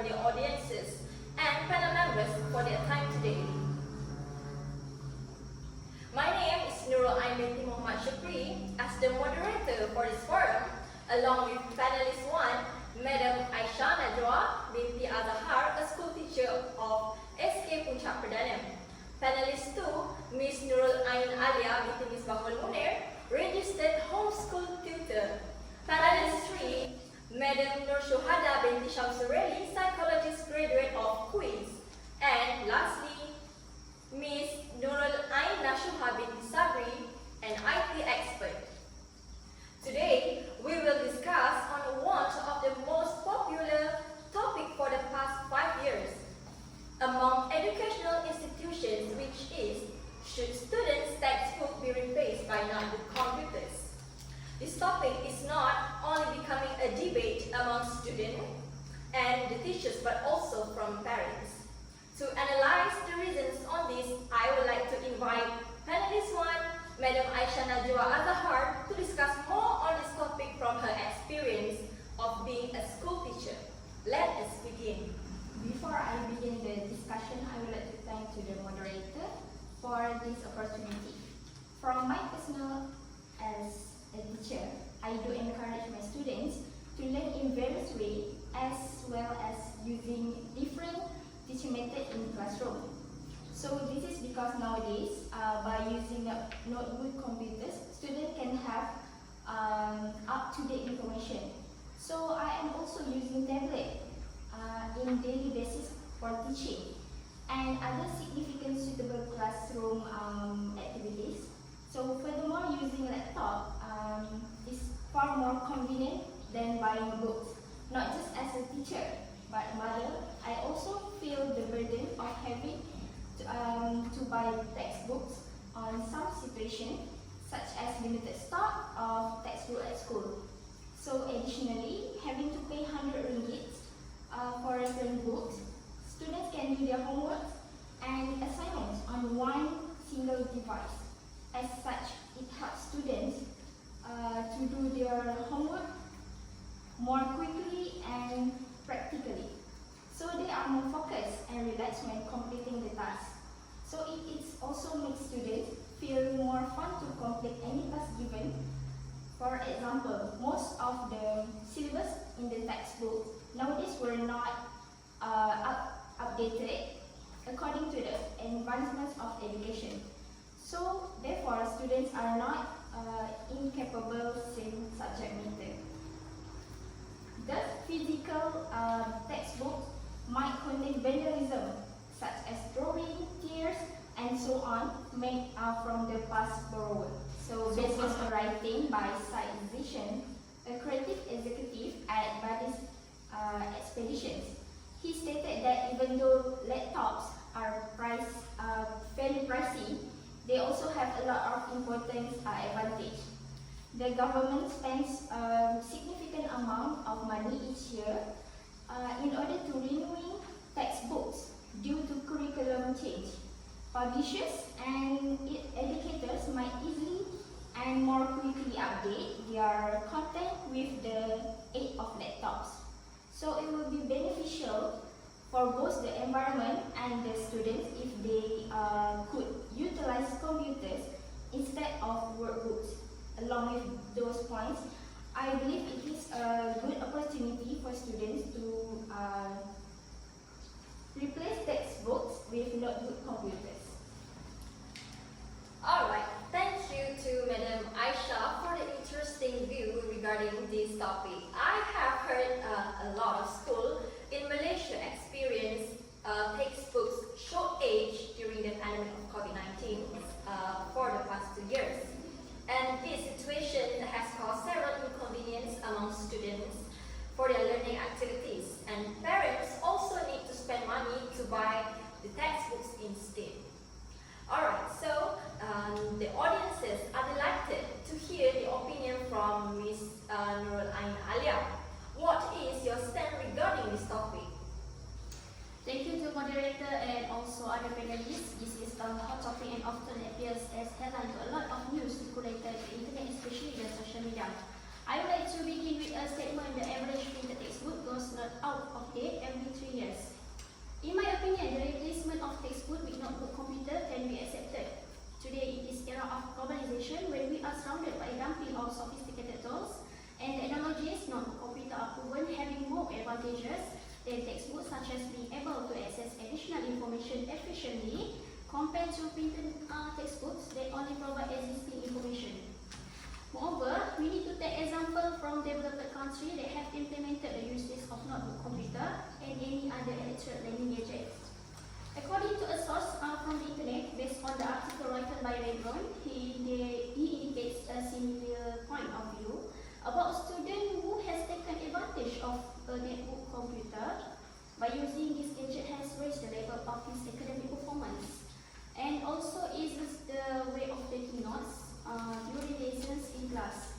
the audiences and panel members for their time today. My name is NURUL BINTI SHUKRI as the moderator for this forum, along with panelist 1, Madam AISYA binti AZAHAR, a school teacher of SK Puncak Perdana. Panelist 2, Miss NURUL ALIA binti MISBAHHOLMUNIR, registered homeschool tutor. Panelist 3, Madam NAJWA binti SHAMSURELI, psychologist graduate of Queens. And lastly, Miss NURUL NASHUHA binti SABRI, an IT expert. Today, we will discuss on one of the most popular topic for the past 5 years among educational institutions, which is, should students' textbook be replaced by notebook computers? This topic is not only becoming a debate among students and the teachers, but also from parents. To analyze the reasons on this, I would like to invite panelist 1, Madam AZAHAR, to discuss more on this topic from her experience of being a school teacher. Let us begin. Before I begin the discussion, I would like to thank to the moderator for this opportunity. From my personal as a teacher, I do encourage my students to learn in various ways as well as using different teaching methods in classroom. So this is because nowadays, by using notebook computers, students can have up-to-date information. So I am also using tablet in daily basis for teaching and other significant suitable classroom activities. So furthermore, using laptop is far more convenient than buying books. Not just as a teacher, but mother, I also feel the burden of having to buy textbooks on some situations, such as limited stock of textbook at school. So additionally, having to pay 100 ringgit for reference books, students can do their homework and assignments on one single device. As such, it helps students to do their homework more quickly and practically. So they are more focused and relaxed when completing the task. So it also makes students feel more fun to complete any task given. For example, most of the syllabus in the textbook nowadays were not updated according to the advancements of education. So therefore, students are not incapable in subject matter. The physical textbook might contain vandalism, such as drawing, tears, and so on, made from the past borrower. So based on a writing by Citation, a creative executive at Buddy's Expeditions, he stated that even though laptops are fairly pricey, they also have a lot of important advantage. The government spends a significant amount of money each year in order to renewing textbooks due to curriculum change. Publishers and educators might easily and more quickly update their content with the aid of laptops. So it will be beneficial for both the environment and the students if they could utilize computers instead of workbooks. Along with those points, I believe it is a good opportunity for students to replace textbooks with notebook computers. Alright, thank you to Madam AISYA for the interesting view regarding this topic. I have heard a lot of schools in Malaysia experience textbooks shortage during the pandemic of COVID-19 for the past 2 years. And this situation has caused several inconvenience among students for their learning activities, and parents also need to spend money to buy the textbooks instead. Alright, so the audiences are delighted to hear the opinion from Ms. NURUL ALIA. What is your stand regarding this topic? Thank you to moderator and also other panelists. This is a hot topic and often appears as headline to a lot of news circulated on the internet, especially the social media. I would like to begin with a statement: the average printed textbook goes not out of date every 3 years. information efficiently compared to printed textbooks that only provide existing information. Moreover, we need to take example from developed countries that have implemented the usage of notebook computer and any other electronic learning gadgets. According to a source from the internet, based on the article written by Rebron, he indicates a similar point of view about a student who has taken advantage of a netbook computer by using this gadget has raised the level of his academic performance, and also is the way of taking notes during lessons in class.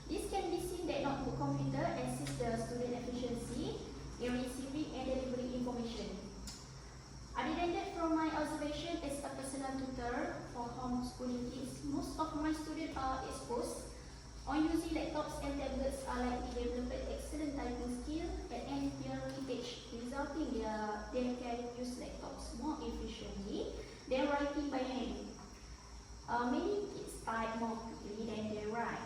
This can be seen that notebook computer assists the student efficiency in receiving and delivering information. Other than that, from my observation as a personal tutor for homeschooling kids, most of my students are exposed on using laptops and tablets are likely developed excellent typing skill at an early age, resulting they can use laptops more efficiently than writing by hand. Many kids type more quickly than they write,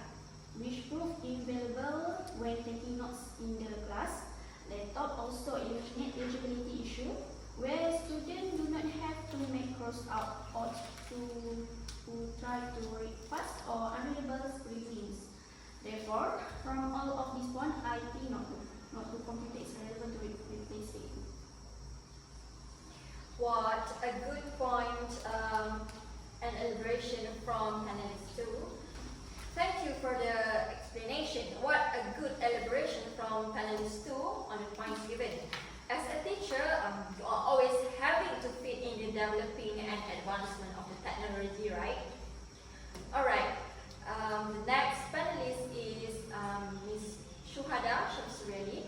which prove invaluable when taking notes in the class. Laptop also a net eligibility issue, where students do not have to make cross out or to try to read fast or unreadable spellings. Therefore, from all of these points, I think notebook computer is relevant to replace it. What a good point and elaboration from panelist 2. Thank you for the explanation. What a good elaboration from panelist 2 on the points given. As a teacher, you are always having to fit in the developing and advancement of the technology, right? Alright, the next panelist is Ms. SYUHADA, SHAMSURELI.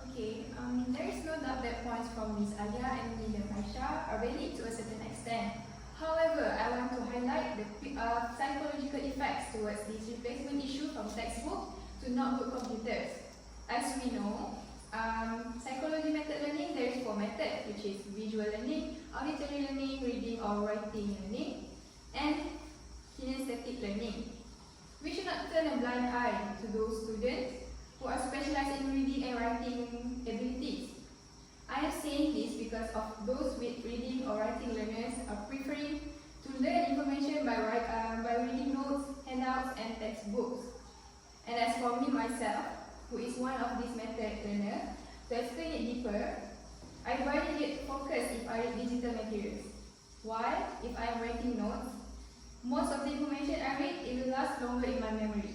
Okay, there is no doubt that points from Ms. ALIA and Ms. AISYA are valid to a certain extent. However, I want to highlight the psychological effects towards this replacement issue from textbook to notebook computers. As we know, psychology method learning, there is 4 methods, which is visual learning, auditory learning, reading or writing learning, and kinesthetic learning. We should not turn a blind eye to those students who are specialized in reading and writing abilities. I am saying this because of those with reading or writing learners are preferring to learn information by reading notes, handouts, and textbooks. And as for me myself, who is one of these method learners, to explain it deeper, I very yet focus if I read digital materials. While if I am writing notes, most of the information I read it will last longer in my memory.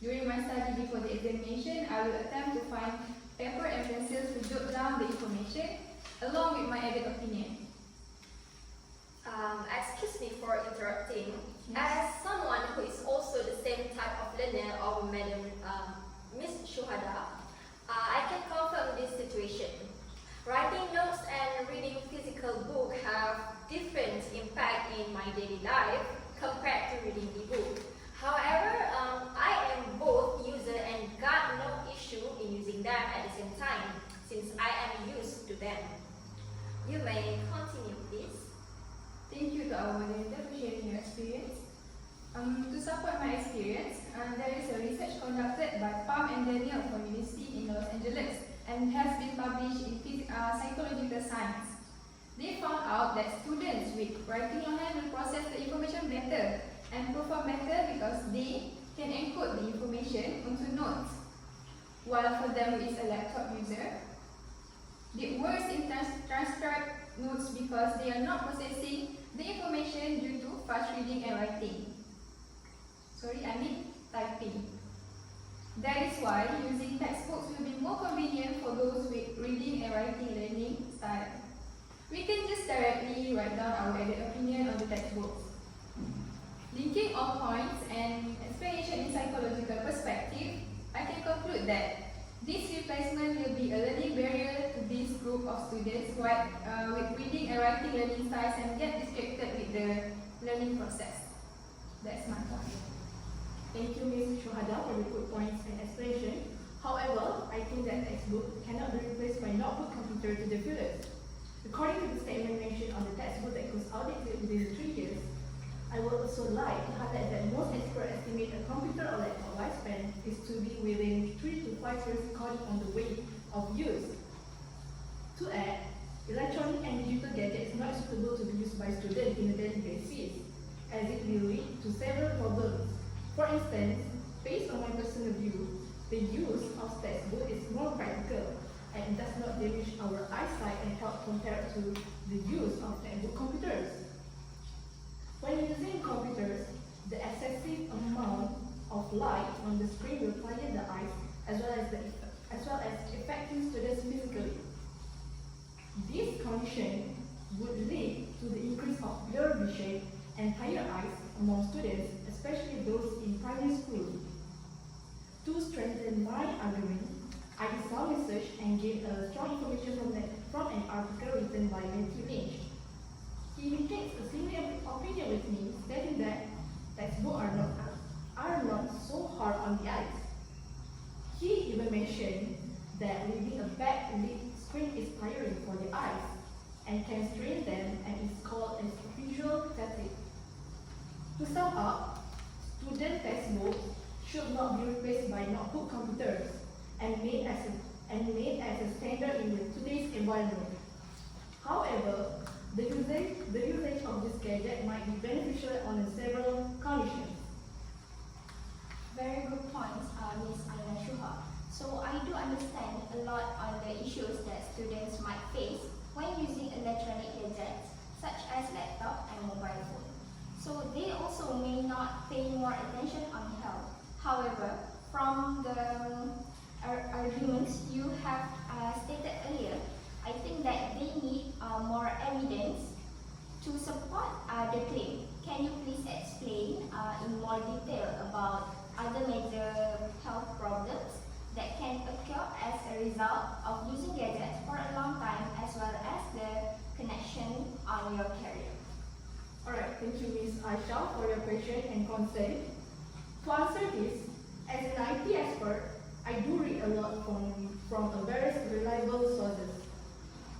During my study before the examination, I will attempt to find paper and pencils to jot down the information along with my added opinion. Excuse me for interrupting. As someone who is also the same type of learner of Madam Ms. SYUHADA, I can confirm this situation. Writing notes and reading physical book have different impact in my daily life compared to reading e-book. However, I am both user and got no issue in using them at the same time since I am used to them. You may continue, please. Thank you to our moderator for sharing your experience. To support my experience, there is a research conducted by Pam and Daniel from University in Los Angeles and has been published in Psychological Science. They found out that students with writing longhand will process the information better and perform better because they can encode the information into notes. While for them who is a laptop user, they worse in transcribe notes because they are not processing the information due to fast reading and writing. Typing. That is why using textbooks will be more convenient for those with reading and writing learning style. We can just directly write down our added opinion on the textbooks. Linking all points and explanation in psychological perspective, I can conclude that this replacement will be a learning barrier to this group of students who are, with reading and writing learning styles and get distracted with the learning process. That's my point. Thank you, Ms. SYUHADA, for the good points and explanation. However, I think that textbook cannot be replaced by notebook computer to the fullest. According to the statement mentioned on the textbook that goes outdated within 3 years, I would also like to highlight that most experts estimate a computer or laptop lifespan is to be within 3 to 5 years according on the way of use. To add, Electronic and digital gadgets not suitable to be used by students in a daily basis, as it will lead to several problems. For instance, based on my personal view, the use of textbook is more practical and does not damage our eyesight and health compared to the use of textbook computers. When using computers, the excessive amount of light on the screen will tire the eyes as well as affecting students physically. This condition would lead to the increase of blurred vision and tired eyes among students, especially those in primary school. To strengthen my argument, I did some research and gained strong information from an article written by BINTI. He indicates a similar opinion with me, stating that textbooks are not so hard on the eyes. He even mentioned that reading a backlit screen is tiring for the eyes and can strain them and is called as visual fatigue. To sum up, student textbooks should not be replaced by notebook computers and made as a standard in today's environment. However, the usage of this gadget might be beneficial on several conditions. Very good points, Ms. NAJWA. So I do understand a lot on the issues that students might face when using electronic gadgets such as laptop and mobile phone. So they also may not pay more attention on health. However, from the arguments you have stated earlier, I think that they need more evidence to support the claim. Can you please explain in more detail about other major health problems that can occur as a result of using gadgets for a long time, as well as the connection on your career? Alright, thank you Ms. Aisha for your question and concern. To answer this, as an IT expert, I do read a lot from various reliable sources.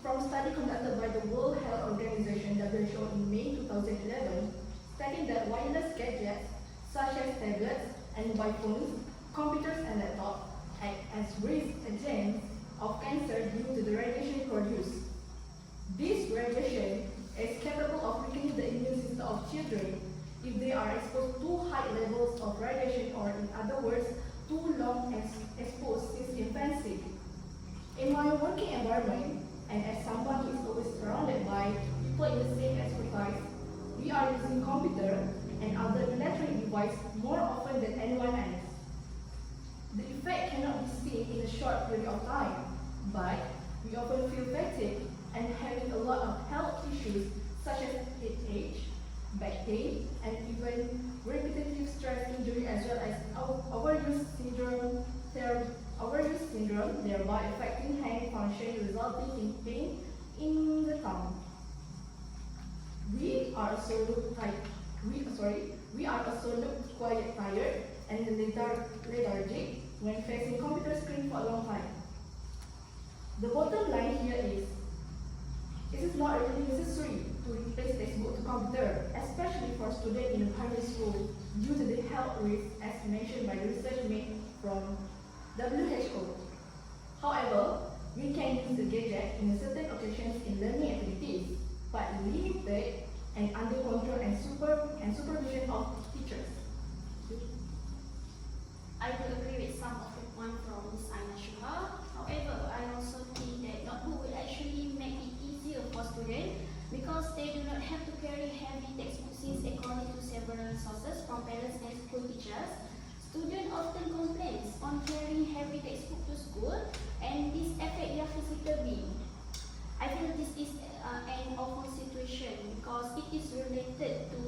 From study conducted by the World Health Organization WHO in May 2011, stating that wireless gadgets such as tablets and mobile phones, computers and laptops act as risk agents of cancer due to the radiation produced. This radiation is capable of weakening the immune system of children if they are exposed to high levels of radiation, or in other words, too long exposed since infancy. In my working environment, and as someone who is always surrounded by people in the same expertise, we are using computer and other electronic devices more often than anyone else. The effect cannot be seen in a short period of time, but we often feel fatigued and having a lot of health issues such as headache, back pain, and even repetitive stress injury, as well as overuse syndrome, thereby affecting hand function, resulting in pain in the thumb. We are also look quite tired and lethargic when facing computer screen for a long time. The bottom line here is, it is not really necessary to replace textbook to computer, especially for students in primary school, due to the health risks as mentioned by the research made from WHO. However, we can use the gadget in certain occasions in learning activities, but limited and under control and supervision of teachers. I do agree with some of the points from Ms. NAJWA. However, I also think that notebook will actually make it easier for students because they do not have to carry heavy textbooks, since according to several sources from parents and school teachers, students often complain on carrying heavy textbook to school and this affects their physical being. I feel this is an awful situation because it is related to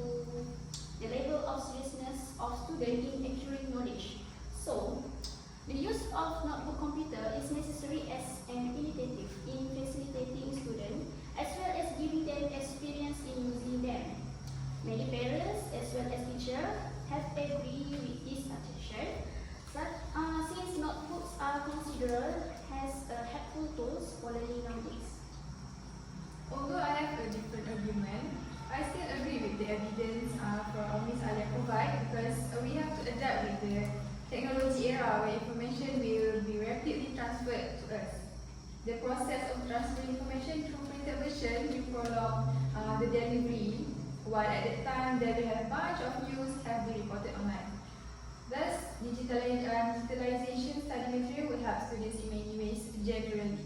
the level of seriousness of students in acquiring knowledge. So, the use of notebook computer is necessary as an initiative in facilitating students as well as giving them experience in using them. Many parents as well as teachers have agreed with this suggestion, since notebooks are considered as helpful tools for learning nowadays. Although I have a different argument, I still agree with the evidence from Ms. Alia provide, because we have to adapt with the technology era where information will be rapidly transferred to us. The process of transferring information through printed version, we prolong the delivery, while at that time there will have a bunch of news have been reported online. Thus, digitalization study material will help students in many ways generally.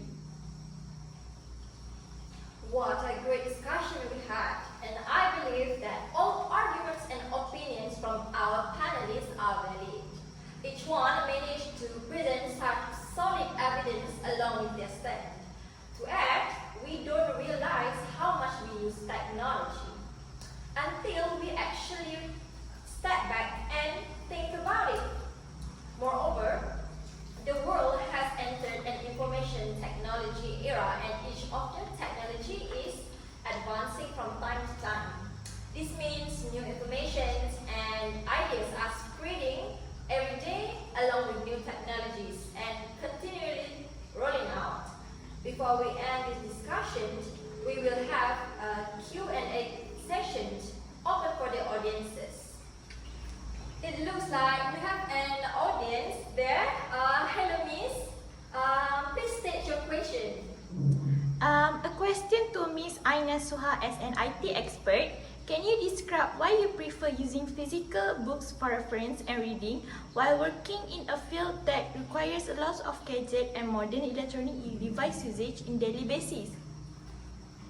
What a great discussion we had, and I believe that all arguments and opinions from our panelists are valid. Each one managed to present such solid evidence along with their stand. To add, we don't realize how much we use technology until we actually step back and think about it. Moreover, the world has entered an information technology era, and each of the technology is advancing from time to time. This means new information and ideas are spreading every day along with new technologies and continually rolling out. Before we end this discussion, we will have a Q&A session open for the audiences. It looks like we have an audience there. Hello, Miss. Please state your question. A question to Miss NAJWA as an IT expert. Can you describe why you prefer using physical books for reference and reading while working in a field that requires a lot of gadget and modern electronic device usage in daily basis?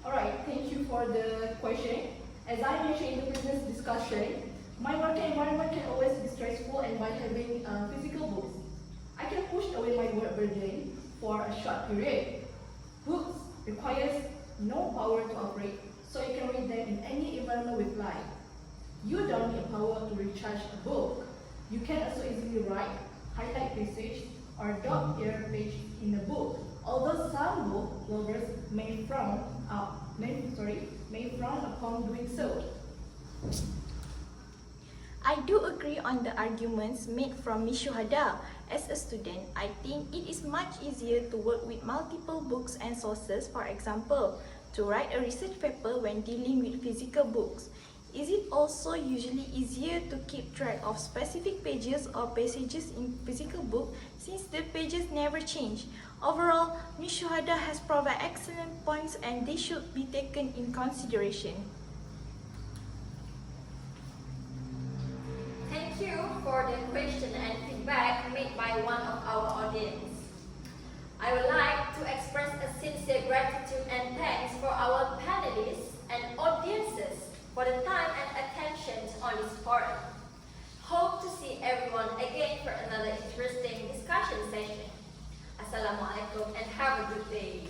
Alright, thank you for the question. As I mentioned in the previous discussion, my working environment can always be stressful, and by having physical books, I can push away my work burden for a short period. Books requires no power to operate, so you can read them in any environment with light. You don't need power to recharge a book. You can also easily write, highlight passage, or dot your page in a book. Although some book lovers may frown upon doing so. I do agree on the arguments made from Ms. SYUHADA. As a student, I think it is much easier to work with multiple books and sources. For example, to write a research paper when dealing with physical books. Is it also usually easier to keep track of specific pages or passages in physical book since the pages never change? Overall, Ms. SYUHADA has provided excellent points and they should be taken in consideration. Thank you for the question and feedback made by one of our audience. I would like to express a sincere gratitude and thanks for our panelists and audiences for the time and attention on this forum. Hope to see everyone again for another interesting discussion session. Assalamualaikum and have a good day.